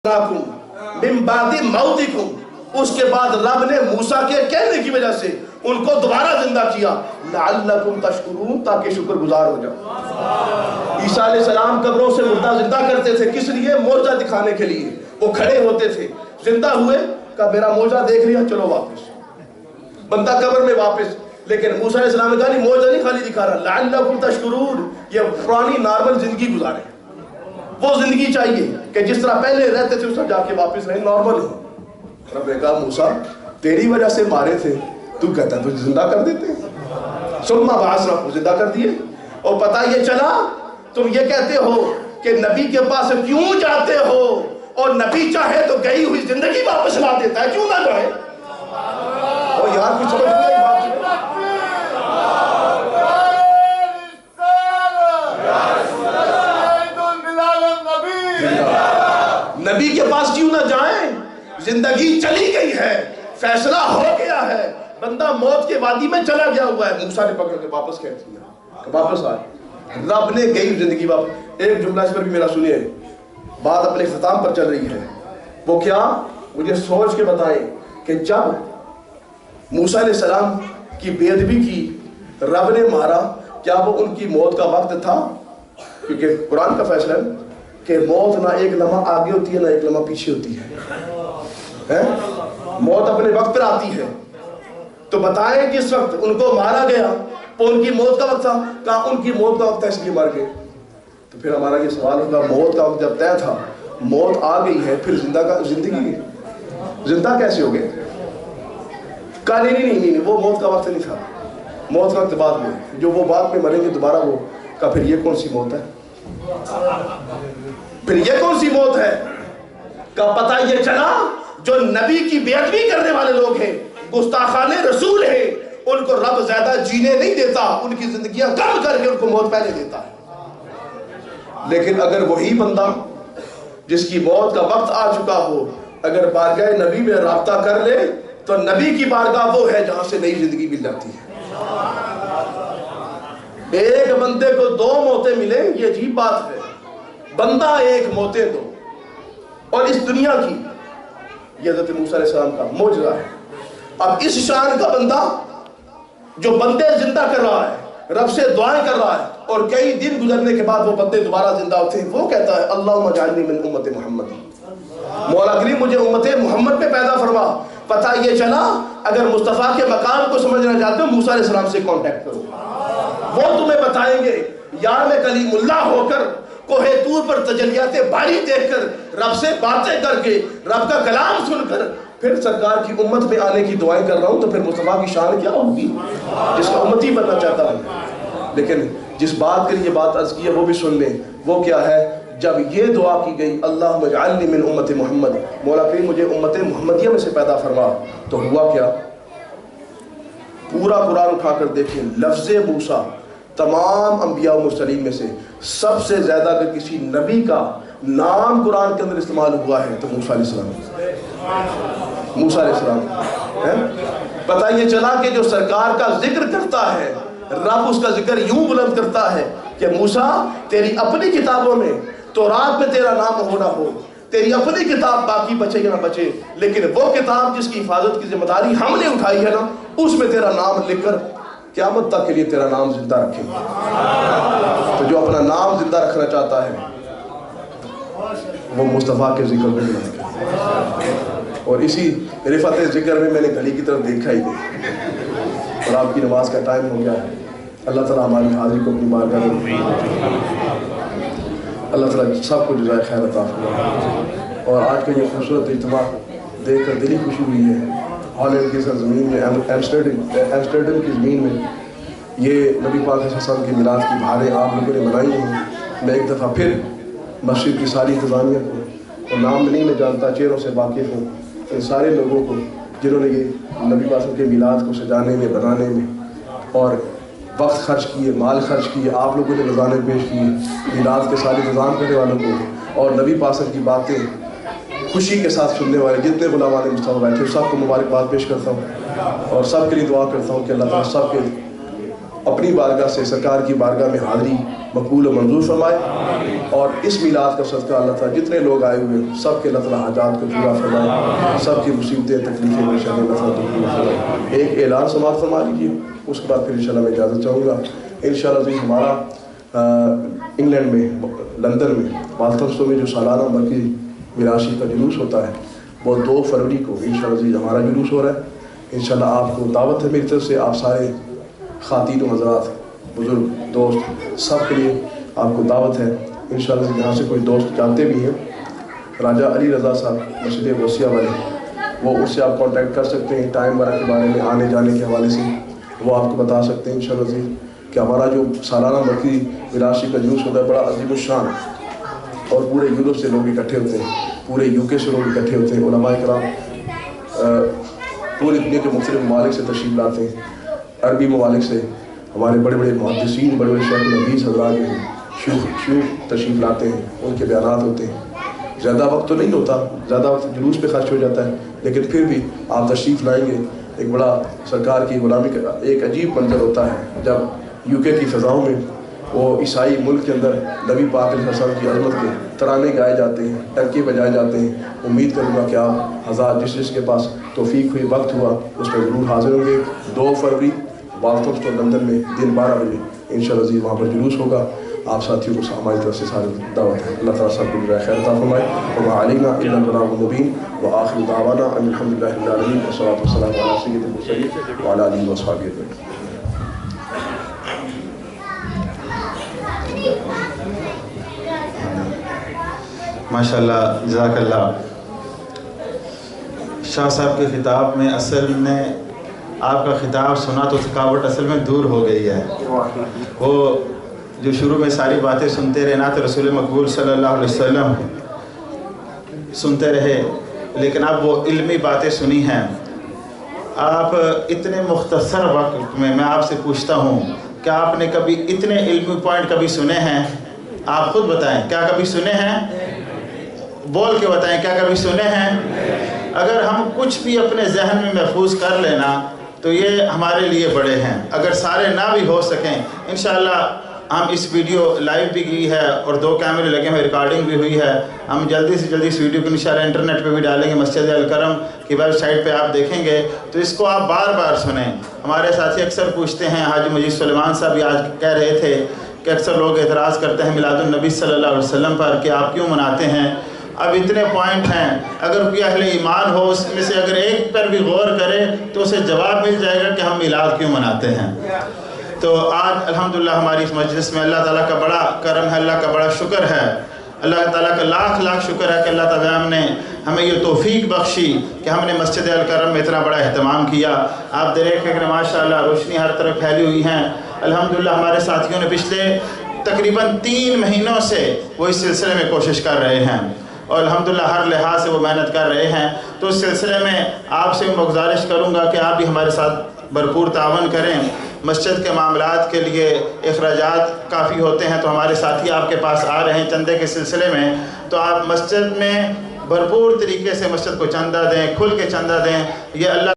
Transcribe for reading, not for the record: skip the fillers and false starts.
मिन बादी मौतिकुम, उसके बाद रब ने मूसा के कहने की वजह से उनको दोबारा जिंदा किया, लअल्लकुम तशकुरून, ताकि शुक्रगुजार हो जाओ। ईसा अलैहिस्सलाम कब्रों से मुर्दा जिंदा करते थे, किस लिए? मौजा दिखाने के लिए। वो खड़े होते थे, जिंदा हुए, कहा मेरा मौजा देख लिया, चलो वापस। बंदा कब्र में वापस। लेकिन मूसा अलैहिस्सलाम ने कहा नहीं, मौजा नहीं खाली दिखा रहा, लअल्लकुम तशकुरून, ये पुरानी नॉर्मल जिंदगी गुजारे। वो जिंदगी चाहिए कि जिस तरह पहले रहते थे उस तरह जाके वापस रहे, नॉर्मल हो। रब ने कहा मूसा तेरी वजह से मारे थे, तू कहता है तुझे जिंदा कर देते, सुम्मा बाअसनाहु, जिंदा कर दिए। और पता ये चला तुम ये कहते हो कि नबी के पास क्यों जाते हो, और नबी चाहे तो गई हुई जिंदगी वापस ला देता है, क्यों ना जाए? और यार कुछ समझ नहीं बात। नबी के पास क्यों ना जाएं? जिंदगी चली गई है, फैसला हो गया है, बंदा मौत के वादी में चला गया हुआ है। मूसा ने पकड़ के वापस कह दिया, वापस आए। रब ने गई जिंदगी वापस। एक जुमला इस पर भी मेरा सुनिए, बात अपने इख्तिताम पर चल रही है। वो क्या, मुझे सोच के बताएं कि जब मूसा अलैहिस्सलाम की बेअदबी की, रब ने मारा, क्या वो उनकी मौत का वक्त था? क्योंकि कुरान का फैसला है कि मौत ना एक लम्हा आगे होती है ना एक लम्हा पीछे होती है? मौत अपने वक्त पर आती है। तो बताएं किस वक्त उनको मारा गया, तो उनकी मौत का वक्त था? कहा उनकी मौत का वक्त है इसलिए मार गए। तो फिर हमारा ये सवाल होगा, मौत का वक्त जब तय था, मौत आ गई है, फिर जिंदा कैसे हो गए? कहा नहीं, वो मौत का वक्त नहीं था, मौत का वक्त बाद में, जो वो बाद में मरेंगे दोबारा वो। का फिर ये कौन सी मौत है? फिर ये कौन सी मौत है? का पता ये चला जो नबी की बेअदबी करने वाले लोग हैं, गुस्ताखाने रसूल हैं, उनको रब ज्यादा जीने नहीं देता, उनकी जिंदगियां कम करके उनको मौत पहले देता है। लेकिन अगर वही बंदा जिसकी मौत का वक्त आ चुका हो, अगर बारगाह नबी में राब्ता कर ले, तो नबी की बारगाह वो है जहां से नई जिंदगी मिल जाती है। एक बंदे को दो मौतें मिले, ये अजीब बात है। बंदा एक मौतें दो, और इस दुनिया की ये हज़रत मूसा अलैहिस्सलाम का मौजज़ा है। अब इस शान का बंदा जो बंदे जिंदा कर रहा है, रब से दुआएं कर रहा है, और कई दिन गुजरने के बाद वो बंदे दोबारा जिंदा होते हैं, वो कहता है अल्लाहुम्मा जअलनी मिन उम्मति मुहम्मद, मौला करीम मुझे उम्मत मोहम्मद पे पैदा फरमा। पता ये चला अगर मुस्तफ़ा के मकाम को समझना चाहते हो, मूसा अलैहिस्सलाम से कांटेक्ट करो, वो तुम्हें बताएंगे। यार में कलीमुल्लाह होकर, कोहे तूर पर तजलियाते बारी देखकर, रब से बातें करके, रब का कलाम सुनकर, फिर सरकार की उम्मत में आने की दुआएं कर रहा हूं, तो फिर मुस्तफ़ा की शान क्या होगी जिसका उम्मती बनना चाहता हूं। लेकिन जिस बात के लिए बात अर्ज की है वो भी सुन लें। वो क्या है? जब ये दुआ की गई अल्लाहुम्मा जअलनी मिन उम्मति मुहम्मद, मौला करीम मुझे उम्मत मुहम्मदिया में से पैदा फरमा, तो हुआ क्या? पूरा कुरान उठाकर देखें, लफ्ज़ मूसा तमाम अंबिया और मुरसलीन में से सबसे ज्यादा अगर किसी नबी का नाम कुरान के अंदर इस्तेमाल हुआ है तो मूसा अलैहिस्सलाम है। पता ये चला कि जो सरकार का जिक्र करता है, रब उसका जिक्र यूं बुलंद करता है कि मूसा तेरी अपनी किताबों में, तौरात में तेरा नाम हो ना हो, तेरी अपनी किताब बाकी बचे या ना बचे, लेकिन वो किताब जिसकी हिफाजत की जिम्मेदारी हमने उठाई है ना, उसमें तेरा नाम लिखकर क़यामत तक के लिए तेरा नाम जिंदा रखेंगे। तो जो अपना नाम जिंदा रखना चाहता है वो मुस्तफ़ा के जिक्र में रखे। और इसी रिफत जिक्र में मैंने घड़ी की तरफ देखा ही नहीं, और आपकी नमाज का टाइम हो गया है। अल्लाह ताला हमारी हाजिरी को अपनी बारगाह में, अल्लाह ताला सबको जज़ाए खैर अता फरमाए। और आज का ये खूबसूरत इज्तिमा देख कर दिली खुशी हुई है। हॉलैंड की सरज़मीन में, एम्स्टर्डम की ज़मीन में ये नबी पाक सल्लल्लाहु के मिलाद की बहारें आप लोगों ने मनाई हैं। मैं एक दफ़ा फिर मस्जिद की सारी इंतज़ामिया को, और नाम नहीं मैं जानता, चेहरों से वाकिफ़ हूँ, इन सारे लोगों को जिन्होंने ये नबी पाक के मिलाद को सजाने में, बनाने में और वक्त खर्च किए, माल खर्च किए, आप लोगों ने नज़ारे पेश किए, मिलाद के सारे इंतज़ाम करने वालों को, और नबी पाक की बातें खुशी के साथ सुनने वाले जितने गुलामान मुस्तफ़ा बैठे, सबको मुबारकबाद पेश करता हूँ, और सब के लिए दुआ करता हूँ कि अल्लाह ताला सब के اپنی بارگاہ سے سرکار کی بارگاہ میں حاضری مقبول و منظور فرمائے، اور اس میلاد کا صدقہ اللہ تعالیٰ جتنے لوگ آئے ہوئے ہیں سب کے اللہ تعالیٰ حاجات کو پورا فرمائے، سب کی مصیبتیں تکلیفیں انشاءاللہ اللہ تعالیٰ پورا فرمائے۔ ایک اعلان سماعت فرما لیجیے، اس کے بعد پھر انشاءاللہ میں اجازت چاہوں گا۔ انشاءاللہ عزیز ہمارا انگلینڈ میں لندن میں والتھمسٹن میں جو سالانہ مرکزی میلاد شریف کا جلوس ہوتا ہے وہ 2 فروری کو انشاءاللہ عزیز ہمارا جلوس ہو رہا ہے۔ انشاءاللہ آپ کو دعوت ہے میری طرف سے، آپ سارے خواتین و حضرات، بزرگ، دوست، سب کے لیے آپ کو دعوت ہے۔ انشاءاللہ یہاں سے کوئی دوست جانتے بھی ہیں راجہ علی رضا صاحب مسجد غوثیہ والے، وہ اس سے آپ کانٹیکٹ کر سکتے ہیں، ٹائم وغیرہ کے بارے میں آنے جانے کے حوالے سے وہ آپ کو بتا سکتے ہیں انشاءاللہ عزیز کہ ہمارا جو سالانہ مرکزی میلاد شریف کا جلوس ہوتا ہے بڑا عظیم الشان، اور پورے یورپ سے لوگ اکٹھے ہوتے ہیں، پورے UK سے لوگ اکٹھے ہوتے ہیں، علماء کرام پوری دنیا کے مختلف ممالک سے تشریف لاتے ہیں، عربی ممالک سے ہمارے بڑے بڑے محدثین، بڑے بڑے شیخ الحدیث حضرات جو ہیں شیوخ تشریف لاتے ہیں، ان کے بیانات ہوتے ہیں۔ زیادہ وقت تو نہیں ہوتا، زیادہ وقت جلوس پہ خرچ ہو جاتا ہے، لیکن پھر بھی آپ تشریف لائیں گے، ایک بڑا سرکار کی غلامی کا ایک عجیب منظر ہوتا ہے جب UK کی فضاؤں میں وہ عیسائی ملک کے اندر نبی پاک علیہ السلام کی عظمت کے ترانے گائے جاتے ہیں، ٹنکے بجائے جاتے ہیں۔ امید کروں گا کہ آپ حضرات جس کے پاس توفیق ہوئی، وقت ہوا، اس میں ضرور حاضر ہوں گے۔ 2 فروری والتھمسٹن لندن میں دن 12 بجے انشاءاللہ عزیز وہاں پر جلوس ہوگا۔ آپ ساتھیوں کو ہماری طرف سے سارے دعوت ہے۔ اللہ تعالیٰ سب کو جزائے خیر عطا فرمائے۔ وما علینا الا البلاغ المبین، وآخر دعوانا ان الحمد للہ رب العالمین، والصلاۃ والسلام علی سید المرسلین وعلی آلہ وصحبہ اجمعین۔ ماشاءاللہ، جزاک اللہ۔ شاہ صاحب کے خطاب میں اصل میں آپ کا خطاب سنا تو تھکاوٹ اصل میں دور ہو گئی ہے۔ وہ جو شروع میں ساری باتیں سنتے رہے نعت رسول مقبول صلی اللہ علیہ وسلم سنتے رہے، لیکن اب وہ علمی باتیں سنی ہیں۔ آپ اتنے مختصر وقت میں آپ سے پوچھتا ہوں کہ آپ نے کبھی اتنے علمی پوائنٹ کبھی سنے ہیں؟ آپ خود بتائیں، کیا کبھی سنے ہیں؟ بول کے بتائیں، کیا کبھی سنے ہیں؟ اگر ہم کچھ بھی اپنے ذہن میں محفوظ کر لینا تو یہ ہمارے لیے بڑے ہیں۔ اگر سارے نہ بھی ہو سکیں، انشاءاللہ ہم اس ویڈیو لائیو بھی کی ہے اور 2 کیمرے لگے ہوئے، ریکارڈنگ بھی ہوئی ہے۔ ہم جلدی سے جلدی اس ویڈیو کو انشاءاللہ انٹرنیٹ پہ بھی ڈالیں گے، مسجد الکرم کی ویب سائٹ پہ آپ دیکھیں گے تو اس کو آپ بار بار سنیں۔ ہمارے ساتھی اکثر پوچھتے ہیں، حاجی مجید سلیمان صاحب بھی آج کہہ رہے تھے کہ اکثر لوگ اعتراض کرتے ہیں میلاد النبی صلی اللہ علیہ وسلم پر کہ آپ کیوں مناتے ہیں؟ اب اتنے پوائنٹ ہیں، اگر کوئی اہل ایمان ہو اس میں سے اگر ایک پر بھی غور کرے تو اسے جواب مل جائے گا کہ ہم میلاد کیوں مناتے ہیں۔ تو آج الحمدللہ ہماری اس مجلس میں اللہ تعالیٰ کا بڑا کرم ہے، اللہ کا بڑا شکر ہے، اللہ تعالیٰ کا لاکھ لاکھ شکر ہے کہ اللہ تعالیٰ نے ہمیں یہ توفیق بخشی کہ ہم نے مسجد الکرم میں اتنا بڑا اہتمام کیا۔ آپ دیکھیں کہ ماشاءاللہ روشنی ہر طرف پھیلی ہوئی ہیں۔ الحمدللہ ہمارے ساتھیوں نے پچھلے تقریباً 3 مہینوں سے وہ اس سلسلے میں کوشش کر رہے ہیں اور الحمدللہ ہر لحاظ سے وہ محنت کر رہے ہیں۔ تو اس سلسلے میں آپ سے میں گزارش کروں گا کہ آپ بھی ہمارے ساتھ بھرپور تعاون کریں۔ مسجد کے معاملات کے لیے اخراجات کافی ہوتے ہیں تو ہمارے ساتھی آپ کے پاس آ رہے ہیں چندے کے سلسلے میں، تو آپ مسجد میں بھرپور طریقے سے مسجد کو چندہ دیں، کھل کے چندہ دیں۔ یہ اللہ